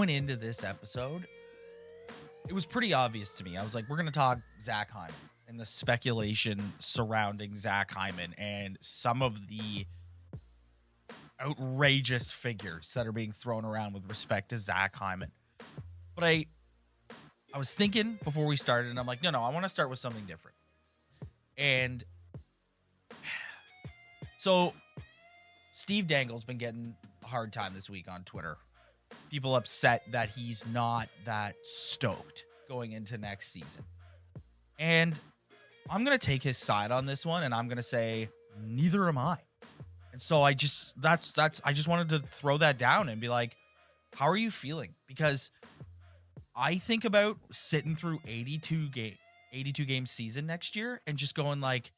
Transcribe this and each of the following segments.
going into this episode, it was pretty obvious to me. I was like, we're going to talk Zach Hyman and the speculation surrounding Zach Hyman and some of the outrageous figures that are being thrown around with respect to Zach Hyman. But I was thinking before we started, and I'm like, no, I want to start with something different. And so Steve Dangle's been getting a hard time this week on Twitter. People upset that he's not that stoked going into next season. And I'm going to take his side on this one, and I'm going to say, neither am I. And so I just wanted to throw that down and be like, how are you feeling? Because I think about sitting through 82 game season next year and just going like,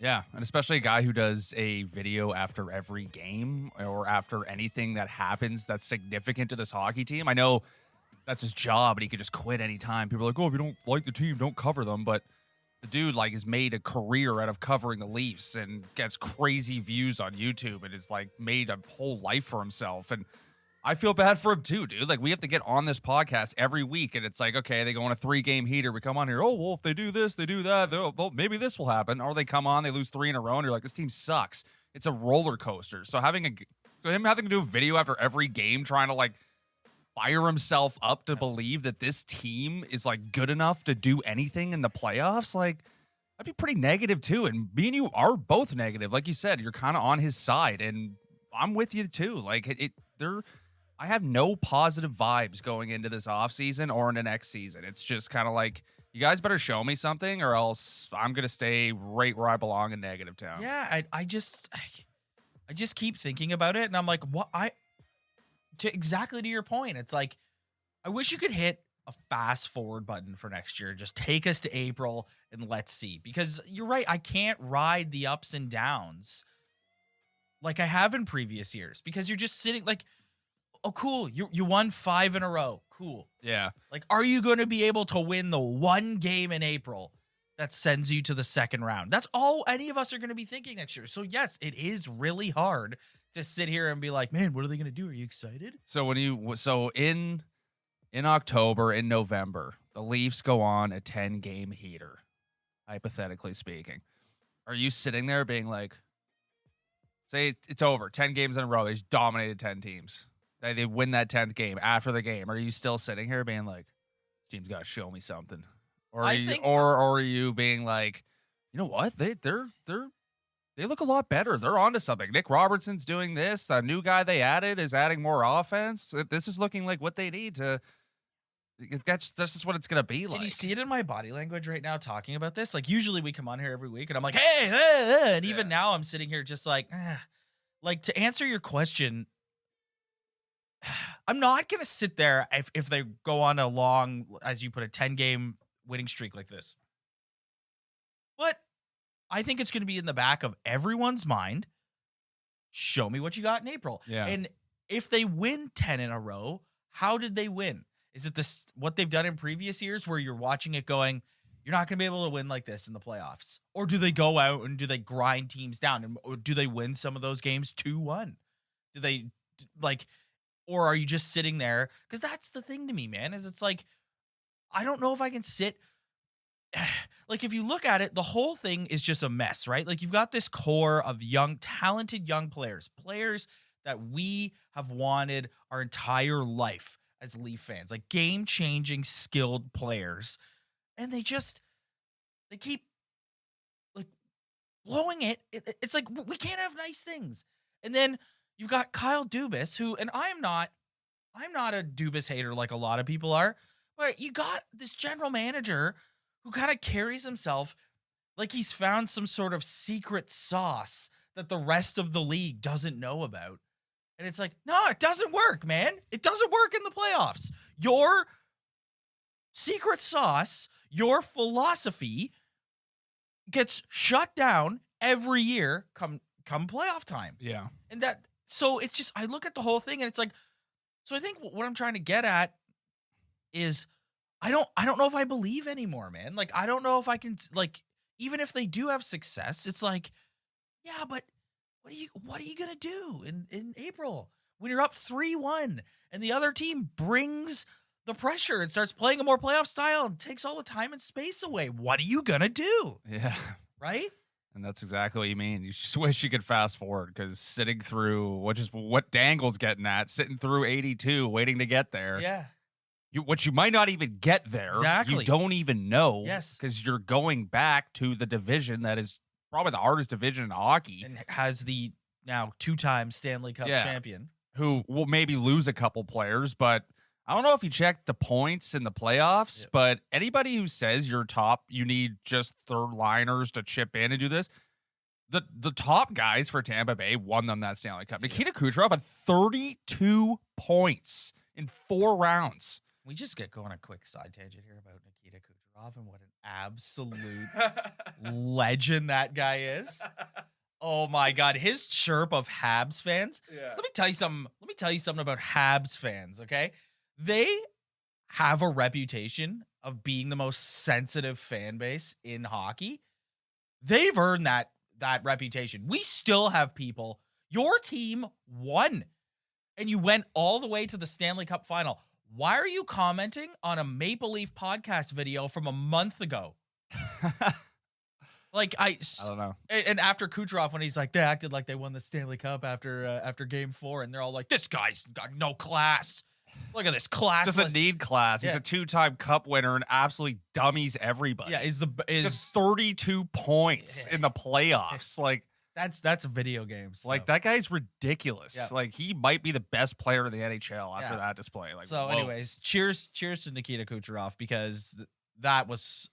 yeah, and especially a guy who does a video after every game or after anything that happens that's significant to this hockey team. I know that's his job, and he could just quit anytime. People are like, oh, if you don't like the team, don't cover them. But the dude has made a career out of covering the Leafs and gets crazy views on YouTube and has made a whole life for himself. And I feel bad for him too, dude. We have to get on this podcast every week, and it's like, okay, they go on a 3-game heater. We come on here, oh, well, if they do this, they do that, maybe this will happen. Or they come on, they lose 3 in a row, and you're like, this team sucks. It's a roller coaster. So him having to do a video after every game trying to fire himself up to believe that this team is good enough to do anything in the playoffs, that'd be pretty negative too. And me and you are both negative. Like you said, you're kind of on his side, and I'm with you too. I have no positive vibes going into this offseason or in the next season. It's just kind of you guys better show me something, or else I'm going to stay right where I belong in negative town. Yeah, I just keep thinking about it, and I'm like, what? Exactly to your point, it's like, I wish you could hit a fast forward button for next year. Just take us to April and let's see. Because you're right, I can't ride the ups and downs like I have in previous years. Because you're just sitting oh, cool, you won 5 in a row. Cool. Yeah. Are you going to be able to win the one game in April that sends you to the second round? That's all any of us are going to be thinking next year. So yes, it is really hard to sit here and be like, man, what are they going to do? Are you excited? So in October, in November, the Leafs go on a 10-game heater, hypothetically speaking. Are you sitting there being like, say it's over, 10 games in a row, they just dominated 10 teams. They win that 10th game after the game. Are you still sitting here being like, this team's got to show me something? Or are you being like, you know what? They look a lot better. They're onto something. Nick Robertson's doing this. The new guy they added is adding more offense. This is looking like what they need to. That's just what it's going to be like. Can you see it in my body language right now talking about this? Usually we come on here every week and I'm like, hey, and even now I'm sitting here just to answer your question, I'm not going to sit there if they go on a long, as you put it, 10-game winning streak like this. But I think it's going to be in the back of everyone's mind. Show me what you got in April. Yeah. And if they win 10 in a row, how did they win? Is it what they've done in previous years where you're watching it going, you're not going to be able to win like this in the playoffs? Or do they go out and do they grind teams down? Or do they win some of those games 2-1? Do they or are you just sitting there? Because that's the thing to me, man, is it's I don't know if I can sit. If you look at it, the whole thing is just a mess, right? You've got this core of talented young players that we have wanted our entire life as Leaf fans, game-changing, skilled players. And they keep blowing it. It's we can't have nice things. And then you've got Kyle Dubas, who, and I'm not a Dubas hater like a lot of people are, but you got this general manager who kind of carries himself like he's found some sort of secret sauce that the rest of the league doesn't know about. And it's no, it doesn't work, man. It doesn't work in the playoffs. Your secret sauce, your philosophy gets shut down every year come playoff time. Yeah. And so it's just, I look at the whole thing and it's so I think what I'm trying to get at is I don't know if I believe anymore, man. I don't know if I can, even if they do have success, it's yeah, but what are you going to do in April? when you're up 3-1 and the other team brings the pressure and starts playing a more playoff style and takes all the time and space away. What are you going to do? Yeah. Right? And that's exactly what you mean. You just wish you could fast forward because sitting through, which is what Dangle's getting at, sitting through 82, waiting to get there. Yeah. Which you might not even get there. Exactly. You don't even know. Yes. Because you're going back to the division that is probably the hardest division in hockey. And has the now 2-time Stanley Cup champion. Who will maybe lose a couple players, but I don't know if you check the points in the playoffs, but anybody who says you're top, you need just third liners to chip in and do this. The top guys for Tampa Bay won them that Stanley Cup. Nikita Kucherov had 32 points in 4 rounds. We just get going a quick side tangent here about Nikita Kucherov and what an absolute legend that guy is. Oh my God, his chirp of Habs fans. Yeah. Let me tell you something about Habs fans, okay? They have a reputation of being the most sensitive fan base in hockey. They've earned that reputation. We still have people. Your team won, and you went all the way to the Stanley Cup final. Why are you commenting on a Maple Leaf podcast video from a month ago? Like I don't know. And after Kucherov, when he's like, they acted like they won the Stanley Cup after Game 4, and they're all like, this guy's got no class. Look at this class. Doesn't need class. He's a 2-time Cup winner and absolutely dummies everybody. Yeah, is 32 points in the playoffs. Like that's video games. Like that guy's ridiculous. Yeah. Like he might be the best player in the NHL after that display. Like so. Whoa. Anyways, cheers to Nikita Kucherov because that was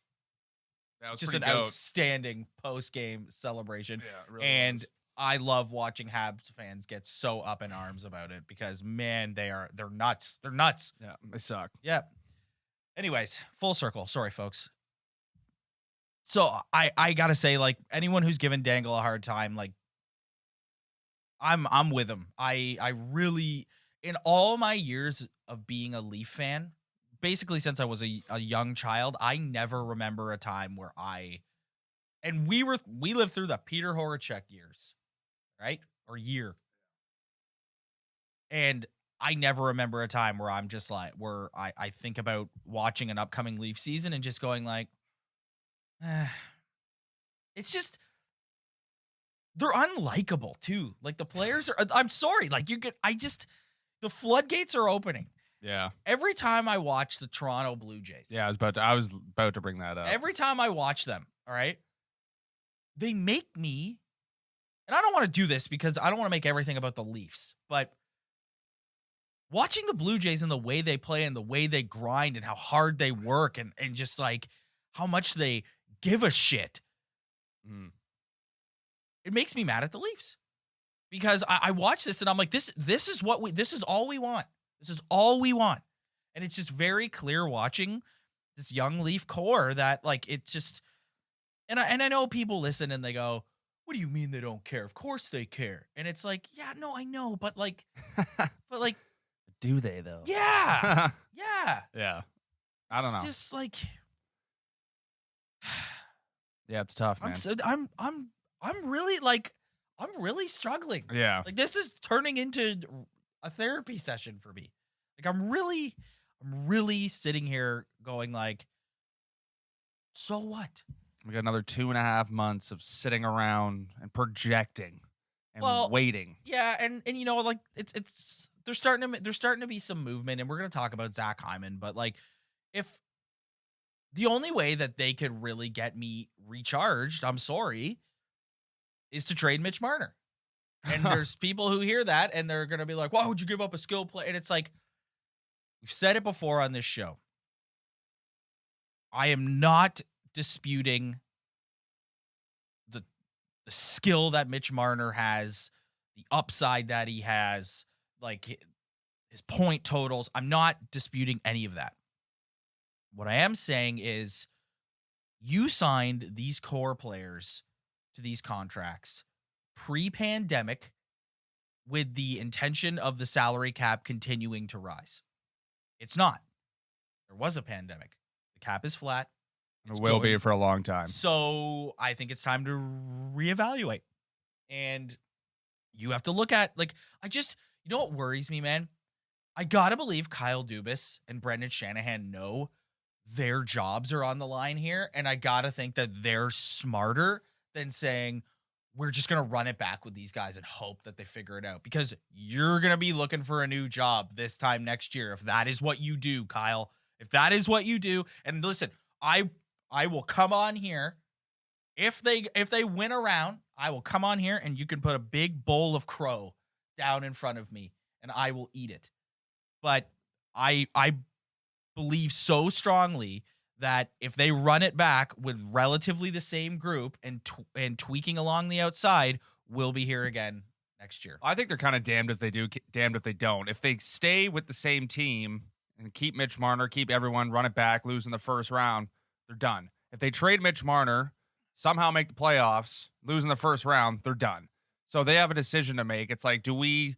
just an outstanding post-game celebration. Yeah, it really was. I love watching Habs fans get so up in arms about it because, man, they're nuts. They're nuts. Yeah, they suck. Yeah. Anyways, full circle. Sorry, folks. So I gotta say, like, anyone who's given Dangle a hard time, like, I'm with him. I really, in all my years of being a Leaf fan, basically since I was a young child, I never remember a time where we lived through the Peter Horachek years, right? Or year. And I never remember a time where I'm just like, where I think about watching an upcoming Leaf season and just going like, it's just, they're unlikable too. Like the players are, I'm sorry. Like the floodgates are opening. Yeah. Every time I watch the Toronto Blue Jays. Yeah, I was about to bring that up. Every time I watch them, all right, they make me, and I don't want to do this because I don't want to make everything about the Leafs, but watching the Blue Jays and the way they play and the way they grind and how hard they work and just like how much they give a shit, it makes me mad at the Leafs because I watch this and I'm like, this is all we want. This is all we want. And it's just very clear watching this young Leaf core that like it just, and I know people listen and they go, what do you mean they don't care? Of course they care. And it's like, yeah, no, I know, but like do they though? Yeah. Yeah. Yeah. I don't know. It's just like, yeah, it's tough, man. I'm really struggling. Yeah. Like this is turning into a therapy session for me. Like I'm really sitting here going like, so what? We got another 2.5 months of sitting around and projecting and waiting. Yeah, and you know, like it's there's starting to be some movement, and we're gonna talk about Zach Hyman, but like if the only way that they could really get me recharged, I'm sorry, is to trade Mitch Marner. And there's people who hear that and they're going to be like, why would you give up a skill play? And it's like, we've said it before on this show. I am not disputing the skill that Mitch Marner has, the upside that he has, like his point totals. I'm not disputing any of that. What I am saying is you signed these core players to these contracts pre-pandemic with the intention of the salary cap continuing to rise. It's not. There was a pandemic. The cap is flat. It will be for a long time. So I think it's time to reevaluate. And you have to look at, like, You know what worries me, man? I gotta believe Kyle Dubas and Brendan Shanahan know their jobs are on the line here, and I gotta think that they're smarter than saying we're just gonna run it back with these guys and hope that they figure it out, because you're gonna be looking for a new job this time next year if that is what you do, Kyle. If that is what you do, and listen, I will come on here if they win a round. I will come on here and you can put a big bowl of crow down in front of me and I will eat it. But I believe so strongly that if they run it back with relatively the same group and tweaking along the outside, we'll be here again next year. I think they're kind of damned if they do, damned if they don't. If they stay with the same team and keep Mitch Marner, keep everyone, run it back, lose in the first round, they're done. If they trade Mitch Marner, somehow make the playoffs, lose in the first round, they're done. So they have a decision to make. It's like, do we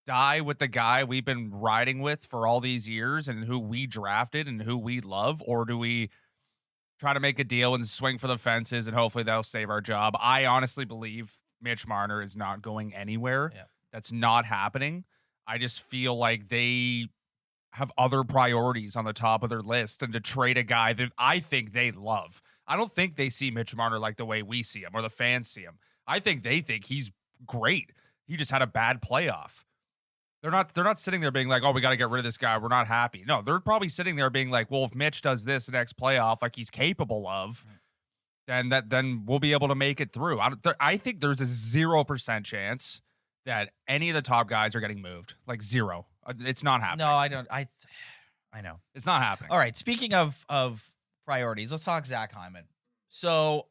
die with the guy we've been riding with for all these years and who we drafted and who we love, or do we try to make a deal and swing for the fences and hopefully they'll save our job? I honestly believe Mitch Marner is not going anywhere. Yeah. That's not happening. I just feel like they have other priorities on the top of their list, and to trade a guy that I think they love. I don't think they see Mitch Marner like the way we see him or the fans see him. I think they think he's great. He just had a bad playoff. They're not sitting there being like, oh, we got to get rid of this guy, we're not happy. No, they're probably sitting there being like, well, if Mitch does this the next playoff like he's capable of, then we'll be able to make it through. I think there's a 0% chance that any of the top guys are getting moved. Like zero. It's not happening. No, I don't. I know. It's not happening. All right, speaking of priorities, let's talk Zach Hyman. So,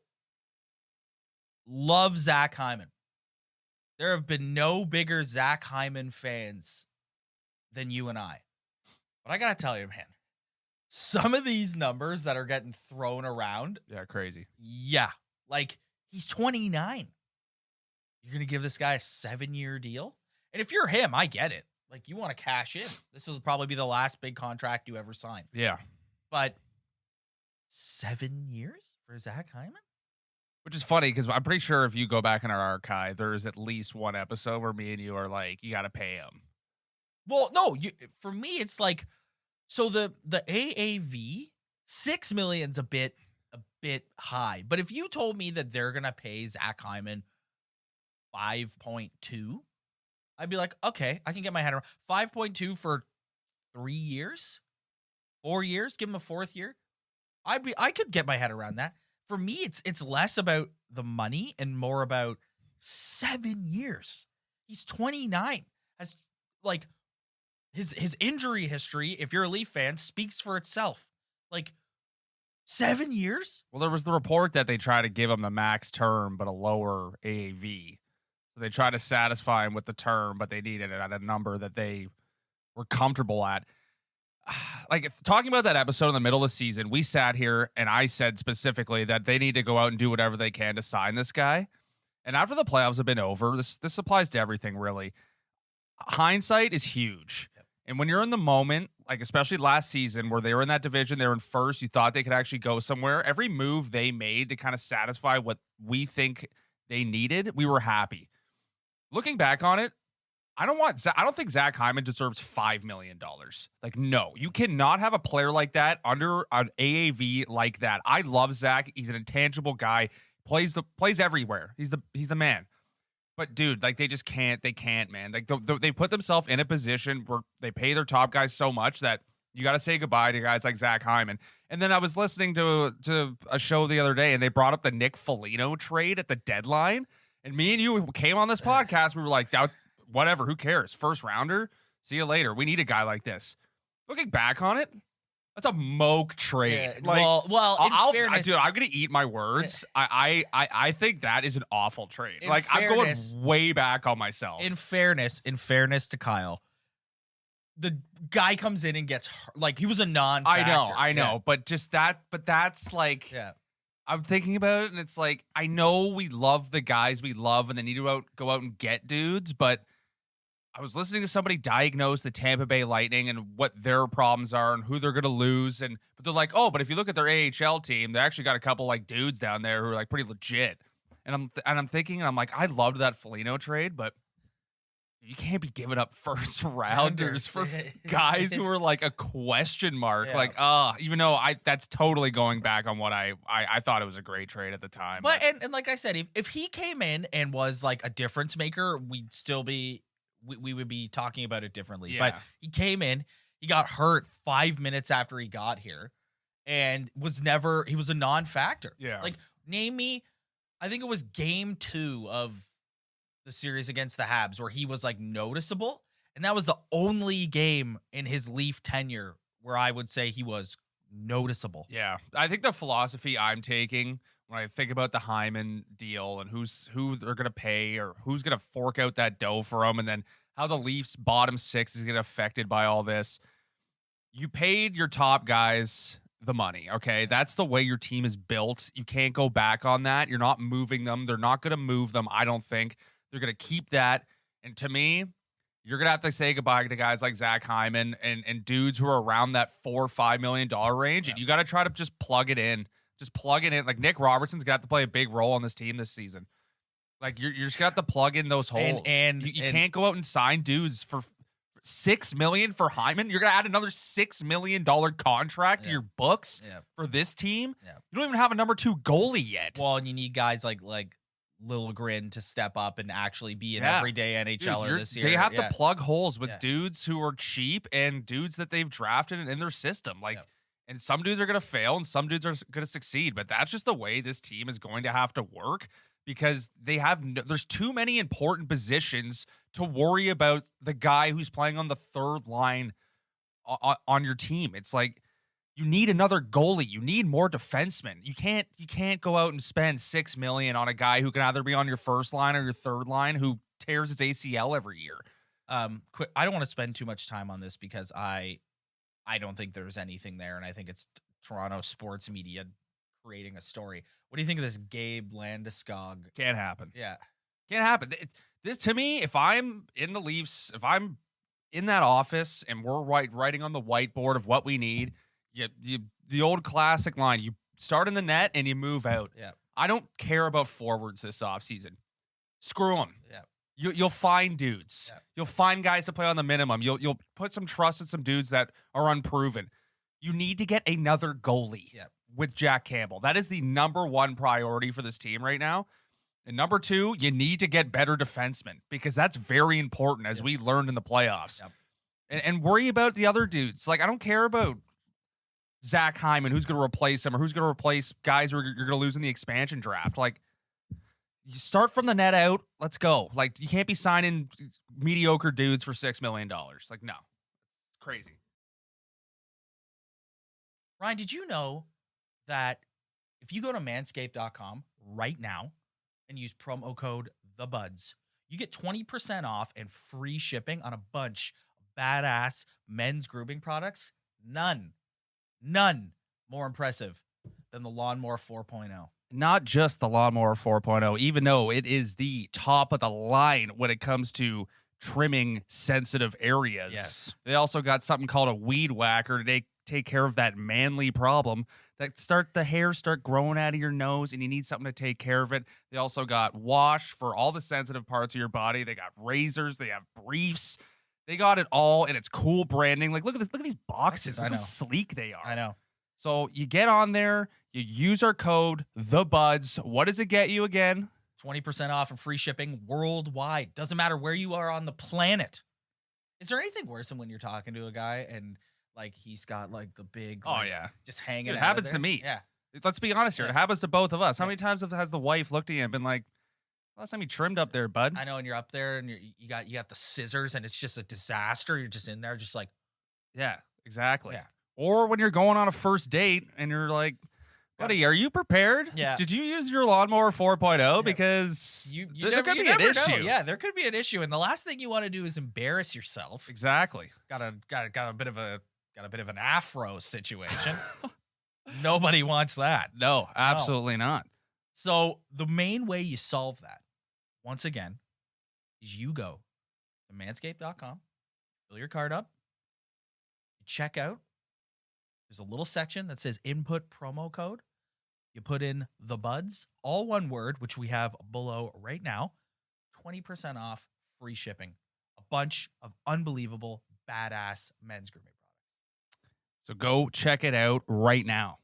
love Zach Hyman. There have been no bigger Zach Hyman fans than you and I. But I got to tell you, man, some of these numbers that are getting thrown around. Yeah, crazy. Yeah. Like, he's 29. You're going to give this guy a 7-year deal? And if you're him, I get it. Like, you want to cash in. This will probably be the last big contract you ever sign. Yeah. But 7 years for Zach Hyman? Which is funny because I'm pretty sure if you go back in our archive, there's at least one episode where me and you are like, you got to pay him. Well, no, for me, it's like, so the AAV, $6 million's a bit high. But if you told me that they're going to pay Zach Hyman 5.2, I'd be like, okay, I can get my head around 5.2 for 3 years, 4 years, give him a fourth year. I could get my head around that. For me, it's less about the money and more about 7 years. He's 29. Has like his injury history, if you're a Leaf fan, speaks for itself. Like 7 years? Well, there was the report that they try to give him the max term, but a lower AAV. So they try to satisfy him with the term, but they needed it at a number that they were comfortable at. Like, if talking about that episode in the middle of the season, we sat here and I said specifically that they need to go out and do whatever they can to sign this guy. And after the playoffs have been over, this applies to everything, really. Hindsight is huge. Yep. And when you're in the moment, like especially last season where they were in that division, they were in first, you thought they could actually go somewhere. Every move they made to kind of satisfy what we think they needed, we were happy. Looking back on it, I don't think Zach Hyman deserves $5 million. Like, no, you cannot have a player like that under an AAV like that. I love Zach. He's an intangible guy. Plays everywhere. He's the man. But dude, like they can't, man. Like they put themselves in a position where they pay their top guys so much that you got to say goodbye to guys like Zach Hyman. And then I was listening to a show the other day and they brought up the Nick Foligno trade at the deadline. And me and you came on this podcast. We were like, whatever, who cares? First rounder, see you later. We need a guy like this. Looking back on it, that's a moke trade. Yeah, well, in fairness, dude, I'm gonna eat my words. I think that is an awful trade. In Like fairness, I'm going way back on myself. In fairness to Kyle, the guy comes in and gets hurt. Like he was a non-factor. I know, Yeah. but just that. But that's like, Yeah. I'm thinking about it, and it's like I know we love the guys we love, and they need to go out and get dudes, but. I was listening to somebody diagnose the Tampa Bay Lightning and what their problems are and who they're going to lose. But they're like, oh, but if you look at their AHL team, they actually got a couple like dudes down there who are like pretty legit. And I'm thinking, and I'm like, I loved that Foligno trade, but you can't be giving up first rounders for guys who are like a question mark. Yeah. Like, even though that's totally going back on what I thought it was a great trade at the time. But and like I said, if he came in and was like a difference maker, we'd still be we would be talking about it differently. Yeah. But he came in, he got hurt 5 minutes after he got here, and he was a non-factor. Yeah. Like, name me, I think it was game 2 of the series against the Habs where he was like noticeable, and that was the only game in his Leaf tenure where I would say he was noticeable. Yeah, I think the philosophy I'm taking when I think about the Hyman deal and who they're gonna pay or who's gonna fork out that dough for him, and then how the Leafs bottom 6 is getting affected by all this. You paid your top guys the money, okay? That's the way your team is built. You can't go back on that. You're not moving them. They're not gonna move them, I don't think. They're going to keep that. And to me, you're going to have to say goodbye to guys like Zach Hyman and dudes who are around that $4 or $5 million range. Yeah. And you got to try to just plug it in. Just plug it in. Like, Nick Robertson's going to have to play a big role on this team this season. Like, you're just going to have to plug in those holes. And you can't go out and sign dudes for $6 million for Hyman. You're going to add another $6 million contract to your books for this team. Yeah. You don't even have a number 2 goalie yet. Well, and you need guys like Liljegren to step up and actually be an everyday NHLer this year. They have to plug holes with dudes who are cheap and dudes that they've drafted in their system. Like, and some dudes are going to fail and some dudes are going to succeed. But that's just the way this team is going to have to work, because there's too many important positions to worry about the guy who's playing on the third line on your team. It's like, you need another goalie. You need more defensemen. You can't go out and spend $6 million on a guy who can either be on your first line or your third line who tears his ACL every year. I don't want to spend too much time on this because I don't think there's anything there, and I think it's Toronto sports media creating a story. What do you think of this Gabe Landeskog? Can't happen. Yeah, can't happen. This, to me, if I'm in the Leafs, if I'm in that office and we're writing on the whiteboard of what we need. The old classic line, you start in the net and you move out. Yeah. I don't care about forwards this offseason. Screw them. Yeah. You'll find dudes. Yeah. You'll find guys to play on the minimum. You'll put some trust in some dudes that are unproven. You need to get another goalie with Jack Campbell. That is the number 1 priority for this team right now. And number 2, you need to get better defensemen, because that's very important, as we learned in the playoffs. Yep. And worry about the other dudes. Like, I don't care about Zach Hyman, who's going to replace him, or who's going to replace guys who you're going to lose in the expansion draft. Like, you start from the net out. Let's go. Like, you can't be signing mediocre dudes for $6 million. Like, no. It's crazy. Ryan, did you know that if you go to manscaped.com right now and use promo code THEBUDS, you get 20% off and free shipping on a bunch of badass men's grooming products? None more impressive than the Lawnmower 4.0. Not just the Lawnmower 4.0, even though it is the top of the line when it comes to trimming sensitive areas. Yes. They also got something called a weed whacker to take care of that manly problem that the hair start growing out of your nose and you need something to take care of it. They also got wash for all the sensitive parts of your body. They got razors. They have briefs. They got it all, and it's cool branding. Like, look at this. Look at these boxes. Look how sleek they are. I know. So you get on there. You use our code, THEBUDS. What does it get you again? 20% off and free shipping worldwide. Doesn't matter where you are on the planet. Is there anything worse than when you're talking to a guy and, like, he's got, like, the big, just hanging out? It happens to me. Yeah. Let's be honest here. It happens to both of us. How many times has the wife looked at you and been like, last time you trimmed up there, bud? I know, and you're up there and you got the scissors and it's just a disaster. You're just in there just like. Yeah, exactly. Yeah. Or when you're going on a first date and you're like, buddy, are you prepared? Yeah. Did you use your Lawnmower 4.0? Because there could be an issue. Yeah, there could be an issue. And the last thing you want to do is embarrass yourself. Exactly. Got a bit of an afro situation. Nobody wants that. No, absolutely not. So the main way you solve that, once again, is you go to manscaped.com, fill your card up, you check out. There's a little section that says input promo code. You put in THEBUDS, all one word, which we have below right now. 20% off, free shipping. A bunch of unbelievable, badass men's grooming products. So go check it out right now.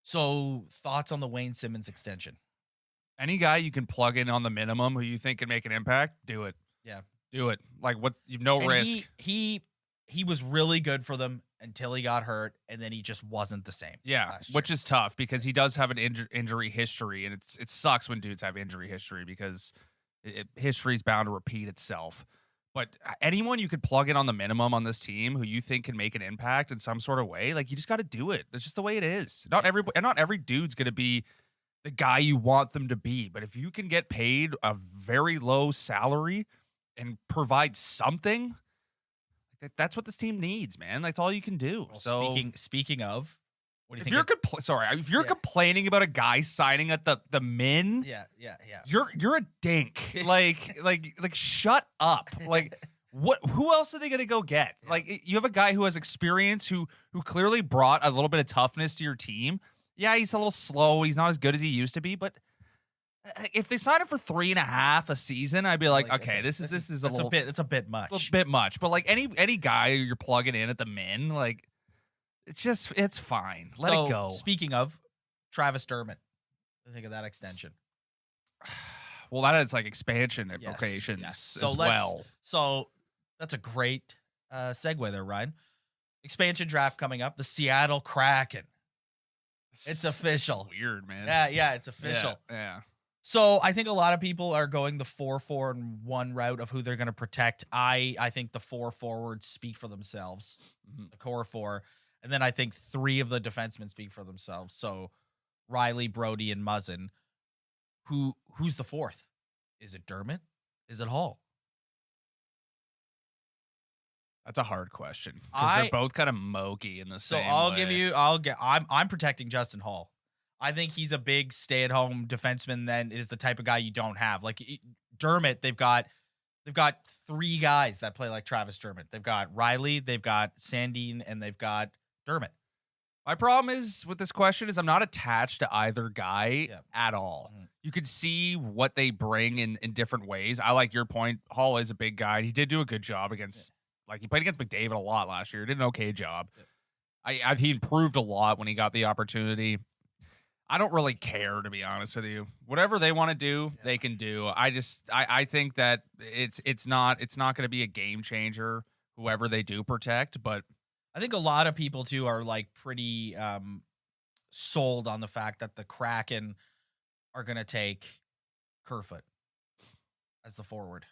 So thoughts on the Wayne Simmons extension? Any guy you can plug in on the minimum who you think can make an impact, do it. Yeah. Do it. Like, what? You've no risk. He was really good for them until he got hurt, and then he just wasn't the same. Yeah, which is tough because he does have an injury history, and it sucks when dudes have injury history because history is bound to repeat itself. But anyone you could plug in on the minimum on this team who you think can make an impact in some sort of way, like, you just got to do it. That's just the way it is. Not every dude's going to be the guy you want them to be, but if you can get paid a very low salary and provide something, that's what this team needs, man. That's all you can do. Well, so speaking of, what do you if think? you're complaining about a guy signing at the min, yeah, you're a dink. like shut up. Like, who else are they gonna go get? Yeah. Like, you have a guy who has experience, who clearly brought a little bit of toughness to your team. Yeah, he's a little slow. He's not as good as he used to be, but if they sign him for 3.5 a season, I'd be like, okay, this is it's a bit much. A bit much. But like any guy you're plugging in at the min, like, it's fine. Let it go. Speaking of Travis Dermott, I think of that extension. Well, that is like expansion implications as well. So that's a great segue there, Ryan. Expansion draft coming up. The Seattle Kraken. It's official. Weird, man. Yeah, it's official. Yeah. So I think a lot of people are going the 4-4-1 route of who they're going to protect. I think the 4 forwards speak for themselves, the core 4, and then I think 3 of the defensemen speak for themselves. So Riley, Brody, and Muzzin. Who's the 4th? Is it Dermott? Is it Hall? That's a hard question because they're both kind of mokey in the same way. I'm protecting Justin Hall. I think he's a big stay-at-home defenseman. Then is the type of guy you don't have. Like Dermott, they've got 3 guys that play like Travis Dermott. They've got Riley, they've got Sandin, and they've got Dermott. My problem is with this question is I'm not attached to either guy at all. Mm-hmm. You could see what they bring in different ways. I like your point. Hall is a big guy. He did do a good job against. Like, he played against McDavid a lot last year. Did an okay job. He improved a lot when he got the opportunity. I don't really care, to be honest with you. Whatever they want to do, they can do. I think that it's not going to be a game changer, whoever they do protect. But I think a lot of people too are like pretty sold on the fact that the Kraken are going to take Kerfoot as the forward.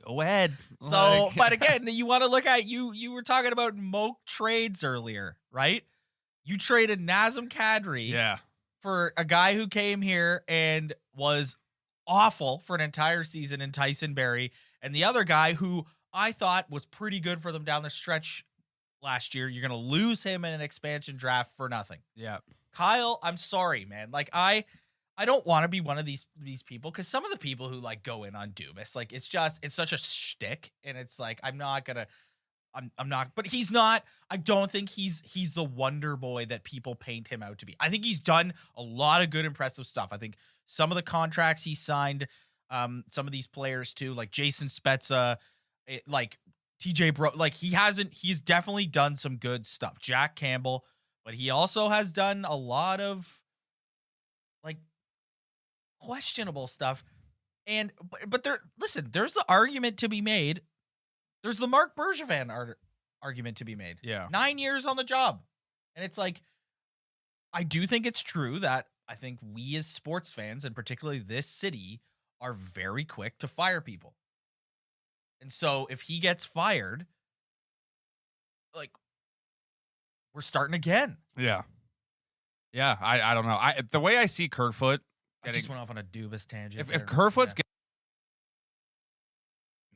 Go ahead. So, but again, you want to look at you were talking about mock trades earlier, right? You traded Nazem Kadri for a guy who came here and was awful for an entire season in Tyson Barrie, and the other guy who I thought was pretty good for them down the stretch last year. You're going to lose him in an expansion draft for nothing. Yeah. Kyle, I'm sorry, man. Like, I don't want to be one of these people, because some of the people who like go in on Dubas, like, it's such a shtick, and it's like I'm not, but he's not. I don't think he's the wonder boy that people paint him out to be. I think he's done a lot of good, impressive stuff. I think some of the contracts he signed, some of these players too, like Jason Spezza, like TJ Bro, like he's definitely done some good stuff. Jack Campbell, but he also has done a lot of like questionable stuff. And but there's the argument to be made. There's the Mark Bergevin argument to be made. Yeah. 9 years on the job. And it's like, I do think it's true that I think we as sports fans, and particularly this city, are very quick to fire people. And so if he gets fired, like, we're starting again. Yeah. Yeah, I don't know. The way I see Kerfoot, I just went off on a Dubas tangent. If Kerfoot's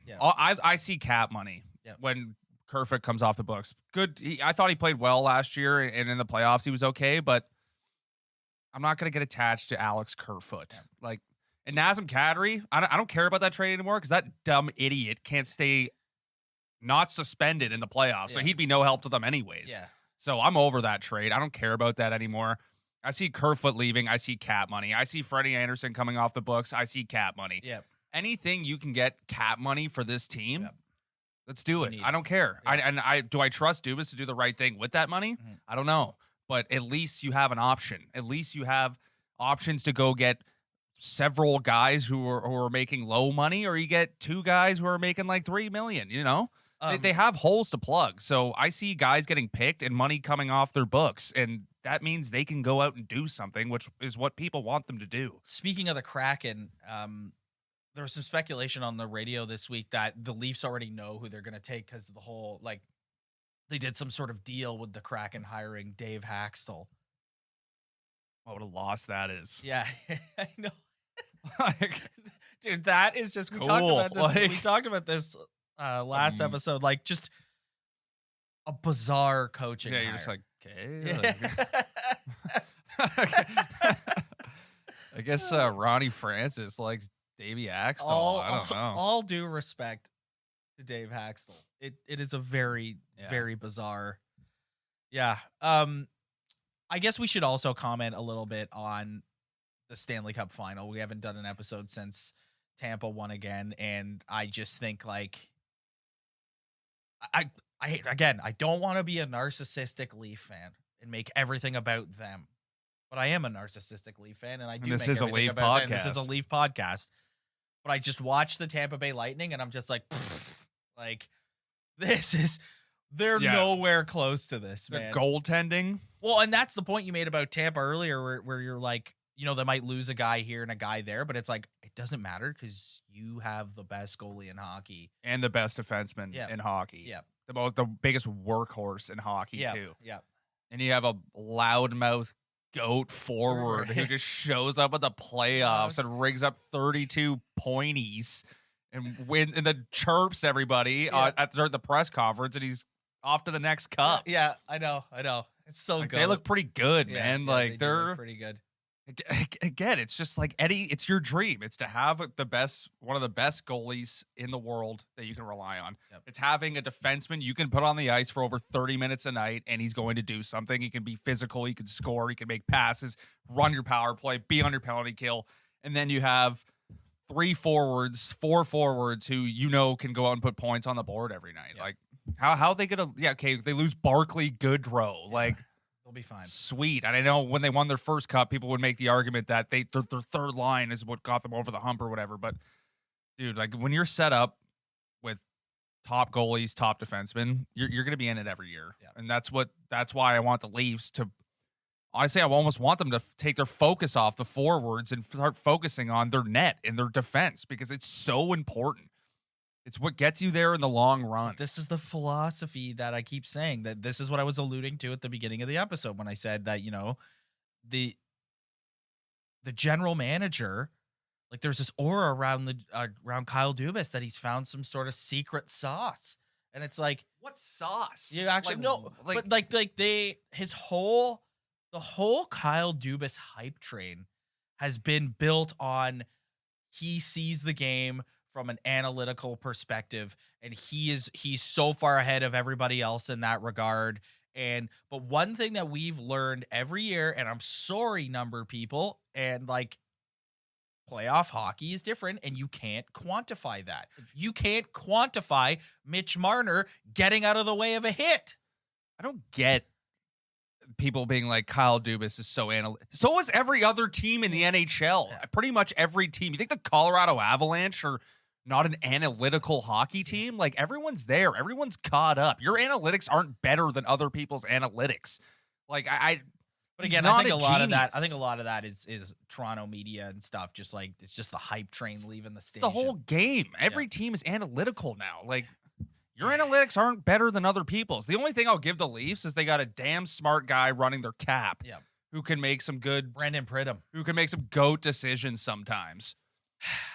yeah. I see cap money when Kerfoot comes off the books. Good. I thought he played well last year, and in the playoffs he was okay, but I'm not going to get attached to Alex Kerfoot. Yeah. Like, and Nazem Kadri, I don't care about that trade anymore, because that dumb idiot can't stay not suspended in the playoffs, so he'd be no help to them anyways. Yeah. So I'm over that trade. I don't care about that anymore. I see Kerfoot leaving. I see cap money. I see Freddie Anderson coming off the books. I see cap money. Yep. Anything you can get cap money for this team, Yep. let's do it. I don't care. Yeah. Do I trust Dubas to do the right thing with that money? Mhm. I don't know. But at least you have an option. At least you have options to go get several guys who are making low money, or you get 2 guys who are making like $3 million, you know? They have holes to plug. So I see guys getting picked and money coming off their books, and that means they can go out and do something, which is what people want them to do. Speaking of the Kraken, there was some speculation on the radio this week that the Leafs already know who they're going to take because of the whole, like, they did some sort of deal with the Kraken hiring Dave Haxtell. What a loss that is. Yeah, I know. Like, dude, that is just, we cool. talked about this. Like, we talked about this last episode, like just a bizarre coaching. Yeah, hire. you're just like, okay. I guess Ronnie Francis likes Davey Axtell. I don't know. All due respect to Dave Haxtell. It is a very, very bizarre. Yeah. I guess we should also comment a little bit on the Stanley Cup final. We haven't done an episode since Tampa won again, and I just think, like, I don't want to be a narcissistic Leaf fan and make everything about them, but I am a narcissistic Leaf fan, and I do. This make is a everything Leaf about them. podcast. This is a Leaf podcast, but I just watched the Tampa Bay Lightning, and I'm just like, like, they're nowhere close to this, man. The goaltending. Well, and that's the point you made about Tampa earlier, where you're like, you know, they might lose a guy here and a guy there, but it's like, it doesn't matter because you have the best goalie in hockey And the best defenseman in hockey. Yeah. The biggest workhorse in hockey, too. Yeah. And you have a loudmouth goat forward who just shows up at the playoffs and rigs up 32 pointies and then chirps everybody at the press conference, and he's off to the next cup. Yeah, I know. It's so good. They look pretty good, man. Yeah, like they're pretty good. Again, it's just like, Eddie, it's your dream. It's to have one of the best goalies in the world that you can rely on. Yep. It's having a defenseman you can put on the ice for over 30 minutes a night, and he's going to do something. He can be physical. He can score. He can make passes, run your power play, be on your penalty kill. And then you have 4 forwards who you know can go out and put points on the board every night. Yep. Like, how they gonna? Yeah, okay, they lose Barclay Goodrow. Like, they'll be fine. Sweet. And I know when they won their first cup, people would make the argument that their third line is what got them over the hump or whatever. But, dude, like, when you're set up with top goalies, top defensemen, you're going to be in it every year. Yeah. And that's why I want the Leafs to, honestly, I almost want them to take their focus off the forwards and start focusing on their net and their defense, because it's so important. It's what gets you there in the long run. This is the philosophy that I keep saying, that this is what I was alluding to at the beginning of the episode when I said that, you know, the general manager, like, there's this aura around around Kyle Dubas that he's found some sort of secret sauce. And it's like, what sauce? You actually, Like, no, like- but the whole Kyle Dubas hype train has been built on, he sees the game from an analytical perspective, and he's so far ahead of everybody else in that regard. But one thing that we've learned every year, and I'm sorry, number people, and like, playoff hockey is different, and you can't quantify that. You can't quantify Mitch Marner getting out of the way of a hit. I don't get people being like, Kyle Dubas is so analytical. So is every other team in the NHL. Yeah. Pretty much every team. You think the Colorado Avalanche are not an analytical hockey team? Like, everyone's there. Everyone's caught up. Your analytics aren't better than other people's analytics. Like, But again, I think a lot of that is Toronto media and stuff. Just like, it's just the hype train leaving the station. the whole game. Every team is analytical now. Like, your analytics aren't better than other people's. The only thing I'll give the Leafs is they got a damn smart guy running their cap. Yeah. Who can make some good Brandon Pridham. Who can make some GOAT decisions sometimes.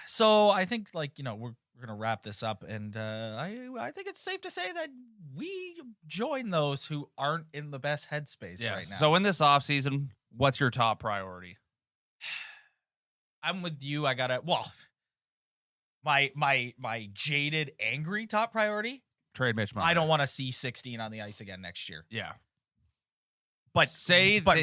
So I think, like, you know, we're gonna wrap this up, and I think it's safe to say that we join those who aren't in the best headspace right now. So in this offseason, what's your top priority? I'm with you. I gotta, well, my jaded, angry top priority. Trade Mitch Marner. I don't want to see 16 on the ice again next year. Yeah. But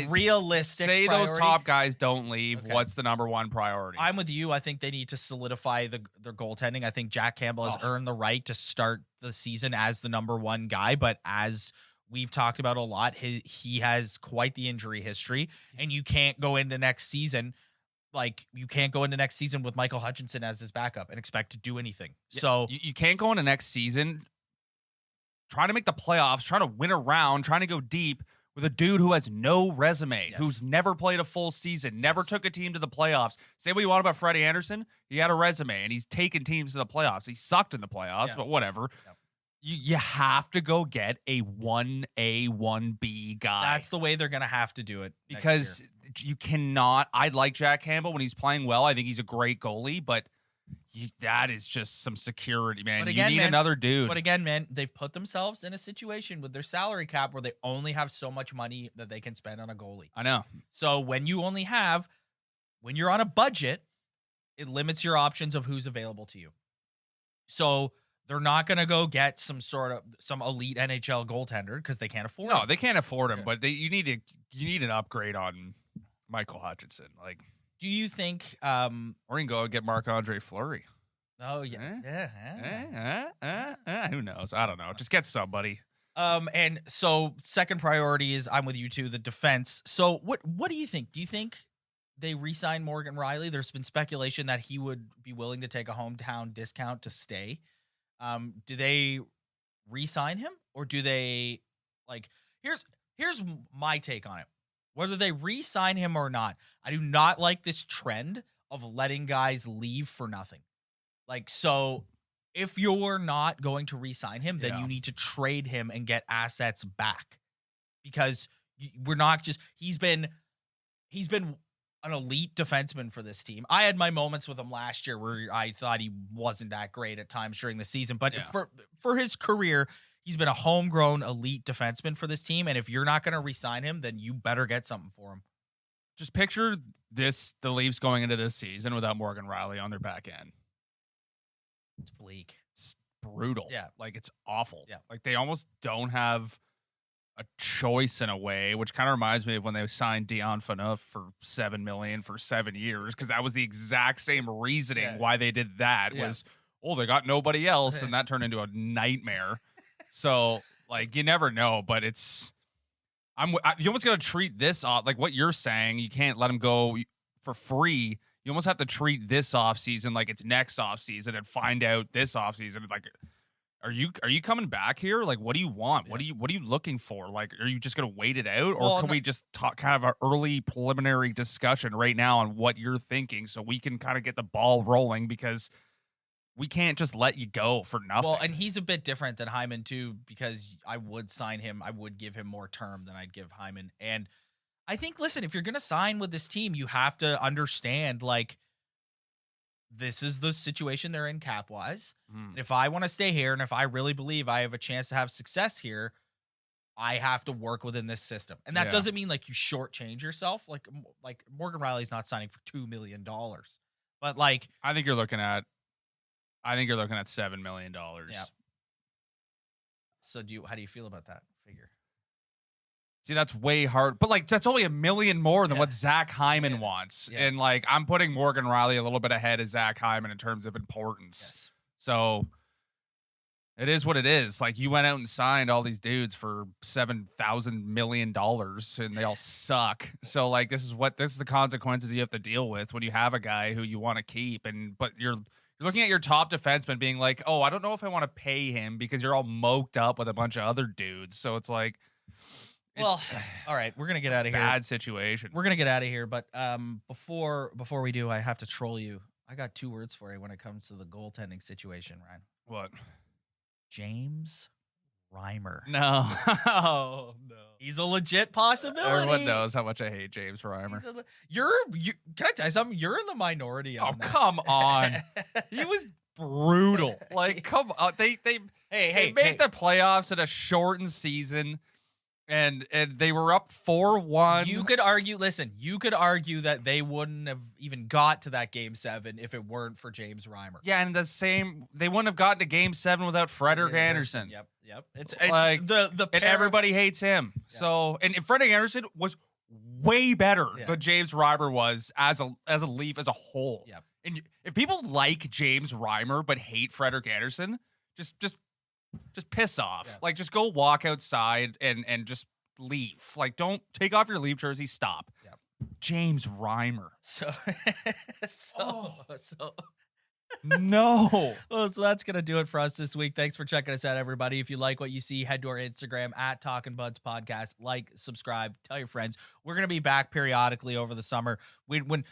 realistic. Say priority, those top guys don't leave. Okay. What's the number one priority? I'm with you. I think they need to solidify their goaltending. I think Jack Campbell has earned the right to start the season as the number one guy, but as we've talked about a lot, he has quite the injury history, and you can't go into next season with Michael Hutchinson as his backup and expect to do anything. Yeah, so you can't go into next season trying to make the playoffs, trying to win a round, trying to go deep with a dude who has no resume, who's never played a full season, never took a team to the playoffs. Say what you want about Freddie Anderson. He had a resume, and he's taken teams to the playoffs. He sucked in the playoffs, but whatever. Yep. You have to go get a 1A, 1B guy. That's the way they're going to have to do it. Because you cannot. I like Jack Campbell when he's playing well. I think he's a great goalie, but that is just some security, man. But again, you need another dude. But again, man, they've put themselves in a situation with their salary cap where they only have so much money that they can spend on a goalie. I know. So when you're on a budget, it limits your options of who's available to you. So they're not going to go get some elite NHL goaltender because they can't afford him. No, they can't afford him, but you need an upgrade on Michael Hutchinson. Like, do you think or you can go and get Marc-Andre Fleury? Oh yeah. Who knows? I don't know. Just get somebody. And so second priority is, I'm with you too, the defense. So what do you think? Do you think they re-sign Morgan Rielly? There's been speculation that he would be willing to take a hometown discount to stay. Do they re-sign him, or do they here's my take on it. Whether they re-sign him or not, I do not like this trend of letting guys leave for nothing. So if you're not going to re-sign him, then you need to trade him and get assets back, because we're not just, he's been an elite defenseman for this team. I had my moments with him last year where I thought he wasn't that great at times during the season, but for his career, he's been a homegrown elite defenseman for this team. And if you're not going to re-sign him, then you better get something for him. Just picture the Leafs going into this season without Morgan Rielly on their back end. It's bleak. It's brutal. Yeah. It's awful. Yeah. They almost don't have a choice in a way, which kind of reminds me of when they signed Dion Phaneuf for $7 million for 7 years, because that was the exact same reasoning why they did that. Was, they got nobody else, and that turned into a nightmare. So, you never know, but you almost got to treat this off, like what you're saying. You can't let him go for free. You almost have to treat this offseason like it's next offseason and find out this offseason. Are you coming back here? What do you want? Yeah. What are you looking for? Are you just going to wait it out? Or can we just talk kind of an early preliminary discussion right now on what you're thinking so we can kind of get the ball rolling, because we can't just let you go for nothing. Well, and he's a bit different than Hyman too, because I would sign him. I would give him more term than I'd give Hyman. And I think, listen, if you're going to sign with this team, you have to understand, this is the situation they're in cap-wise. If I want to stay here, and if I really believe I have a chance to have success here, I have to work within this system. And that doesn't mean, you shortchange yourself. Like Morgan Rielly's not signing for $2 million. But, I think you're looking at $7 million. Yeah. So how do you feel about that figure? See, that's way hard. But, that's only $1 million more than what Zach Hyman wants. Yeah. And, I'm putting Morgan Rielly a little bit ahead of Zach Hyman in terms of importance. Yes. So it is what it is. You went out and signed all these dudes for $7,000 million, and they all suck. So, this is the consequences you have to deal with when you have a guy who you want to keep. But you're looking at your top defenseman being like, oh, I don't know if I want to pay him because you're all moked up with a bunch of other dudes. So it's well, all right, we're gonna get out of here. Bad situation. We're gonna get out of here, but before we do, I have to troll you. I got 2 words for you when it comes to the goaltending situation, Ryan. What? James Reimer. No, no. He's a legit possibility. Everyone knows how much I hate James Reimer. Can I tell you something? You're in the minority on that. Come on. He was brutal. Come on. They made the playoffs in a shortened season. and they were up 4-1. You could argue that they wouldn't have even got to that game 7 if it weren't for James Reimer. Yeah, and they wouldn't have gotten to game 7 without Frederik Andersen. Yep. It's like, the and everybody hates him. Yeah. So, and Frederik Andersen was way better than James Reimer was as a Leaf as a whole. Yep. And if people like James Reimer but hate Frederik Andersen, just piss off. Yeah. Like, just go walk outside and just leave. Like, don't take off your Leaf jersey. Stop. Yeah. James Reimer. So No. Well, so that's going to do it for us this week. Thanks for checking us out, everybody. If you like what you see, head to our Instagram at Talkin' Buds Podcast. Like, subscribe, tell your friends. We're going to be back periodically over the summer. We're going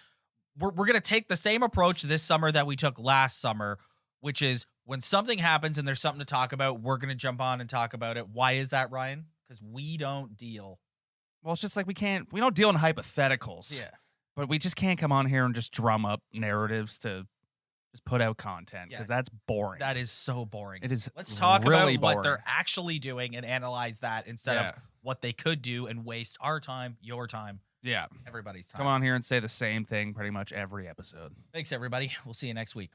to take the same approach this summer that we took last summer, which is when something happens and there's something to talk about, we're going to jump on and talk about it. Why is that, Ryan? Because we don't deal. Well, it's just like we don't deal in hypotheticals. Yeah. But we just can't come on here and just drum up narratives to just put out content because that's boring. That is so boring. It is. Let's talk really about boring. what they're actually doing and analyze that instead of what they could do and waste our time, your time, everybody's time. Come on here and say the same thing pretty much every episode. Thanks, everybody. We'll see you next week.